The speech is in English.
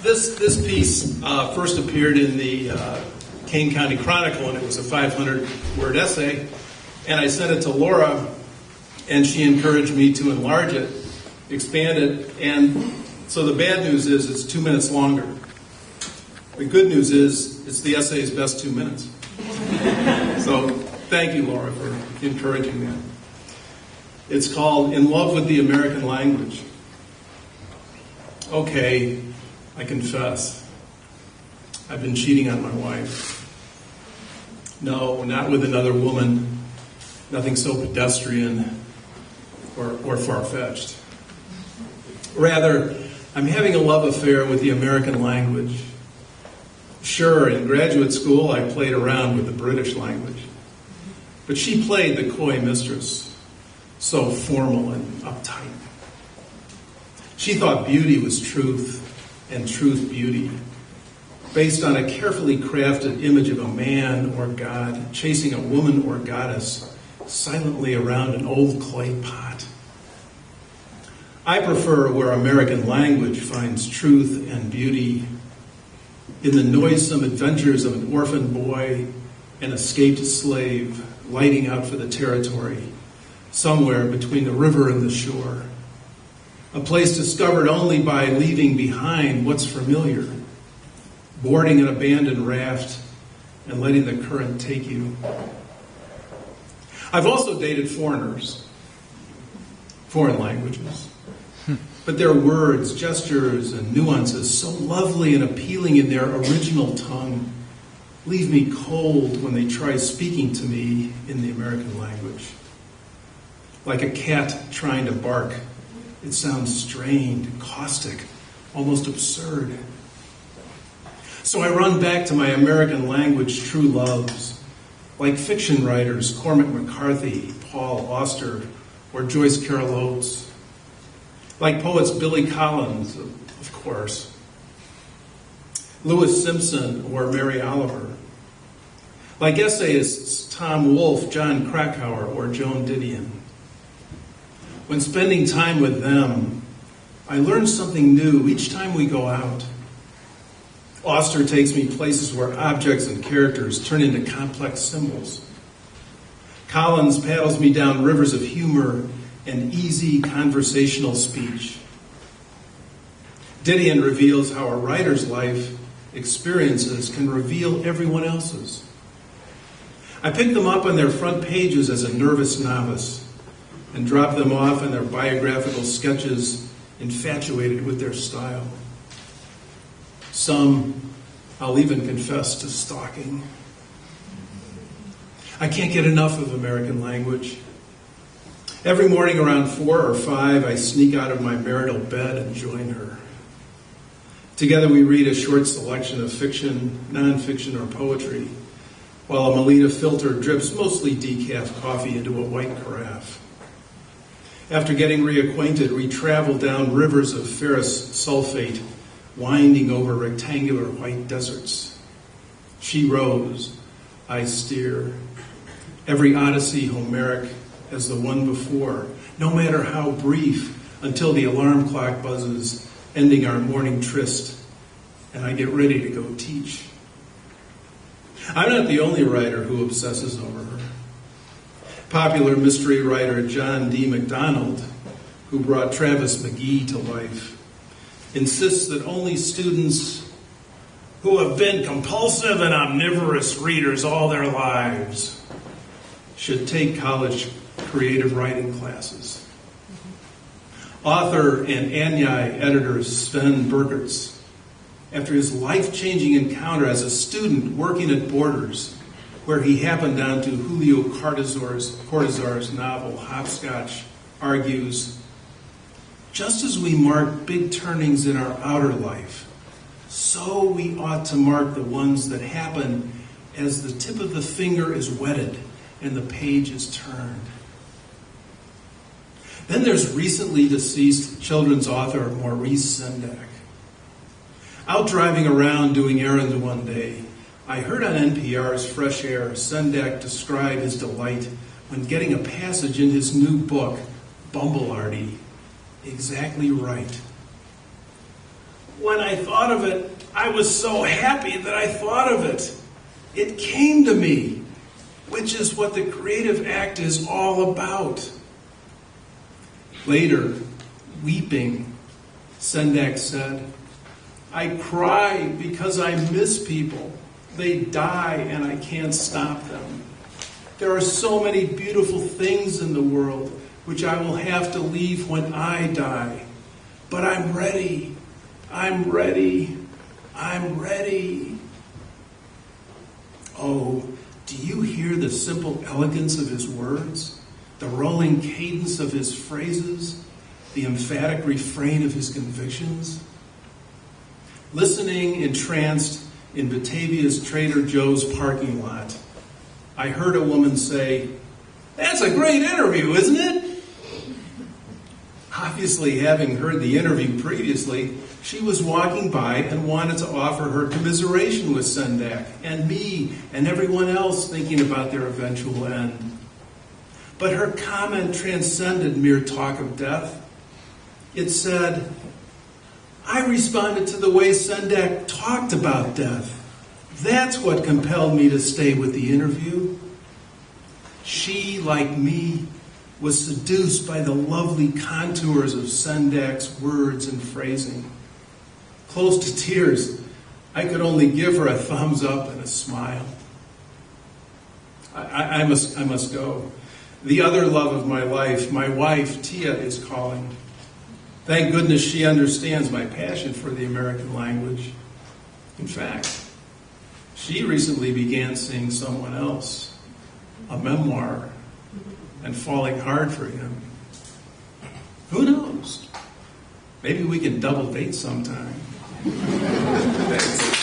This piece first appeared in the Kane County Chronicle, and it was a 500-word essay. And I sent it to Laura, and she encouraged me to enlarge it, expand it. And so the bad news is it's 2 minutes longer. The good news is it's the essay's best 2 minutes. So thank you, Laura, for encouraging that. It's called In Love with the American Language. Okay, I confess. I've been cheating on my wife. No, not with another woman. Nothing so pedestrian or far-fetched. Rather, I'm having a love affair with the American language. Sure, in graduate school, I played around with the British language. But she played the coy mistress, so formal and uptight. She thought beauty was truth, and truth beauty, based on a carefully crafted image of a man or god chasing a woman or goddess silently around an old clay pot. I prefer where American language finds truth and beauty in the noisome adventures of an orphan boy, an escaped slave, lighting out for the territory, somewhere between the river and the shore. A place discovered only by leaving behind what's familiar, boarding an abandoned raft and letting the current take you. I've also dated foreigners, foreign languages. But their words, gestures, and nuances, so lovely and appealing in their original tongue, leave me cold when they try speaking to me in the American language. Like a cat trying to bark, it sounds strained, caustic, almost absurd. So I run back to my American language true loves, like fiction writers Cormac McCarthy, Paul Auster, or Joyce Carol Oates. Like poets Billy Collins, of course, Lewis Simpson, or Mary Oliver. Like essayists Tom Wolfe, John Krakauer, or Joan Didion. When spending time with them, I learn something new each time we go out. Auster takes me places where objects and characters turn into complex symbols. Collins paddles me down rivers of humor and easy conversational speech. Didion reveals how a writer's life experiences can reveal everyone else's. I pick them up on their front pages as a nervous novice and drop them off in their biographical sketches, infatuated with their style. Some I'll even confess to stalking. I can't get enough of American language. Every morning around 4 or 5, I sneak out of my marital bed and join her. Together we read a short selection of fiction, nonfiction, or poetry, while a Melita filter drips mostly decaf coffee into a white carafe. After getting reacquainted, we travel down rivers of ferrous sulfate, winding over rectangular white deserts. She rows, I steer. Every odyssey Homeric as the one before, no matter how brief, until the alarm clock buzzes, ending our morning tryst, and I get ready to go teach. I'm not the only writer who obsesses over her. Popular mystery writer John D. MacDonald, who brought Travis McGee to life, insists that only students who have been compulsive and omnivorous readers all their lives should take college creative writing classes. Author and Anyai editor Sven Bergertz, after his life-changing encounter as a student working at Borders, where he happened onto Julio Cortázar's novel Hopscotch, argues, just as we mark big turnings in our outer life, so we ought to mark the ones that happen as the tip of the finger is wetted and the page is turned. Then there's recently deceased children's author Maurice Sendak. Out driving around doing errands one day, I heard on NPR's Fresh Air Sendak describe his delight when getting a passage in his new book, Bumblearty, exactly right. when I thought of it, I was so happy that I thought of it. It came to me, which is what the creative act is all about. Later, weeping, Sendak said, I cry because I miss people. They die and I can't stop them. There are so many beautiful things in the world which I will have to leave when I die. But I'm ready. I'm ready. I'm ready. Oh, do you hear the simple elegance of his words? The rolling cadence of his phrases? The emphatic refrain of his convictions? Listening entranced in Batavia's Trader Joe's parking lot, I heard a woman say, "That's a great interview, isn't it?" Obviously, having heard the interview previously, she was walking by and wanted to offer her commiseration with Sendak and me and everyone else thinking about their eventual end. But her comment transcended mere talk of death. It said, I responded to the way Sendak talked about death. That's what compelled me to stay with the interview. She, like me, was seduced by the lovely contours of Sendak's words and phrasing. Close to tears, I could only give her a thumbs up and a smile. I must go. The other love of my life, my wife, Tia, is calling. Thank goodness she understands my passion for the American language. In fact, she recently began seeing someone else, a memoir, and falling hard for him. Who knows? Maybe we can double date sometime. Thanks.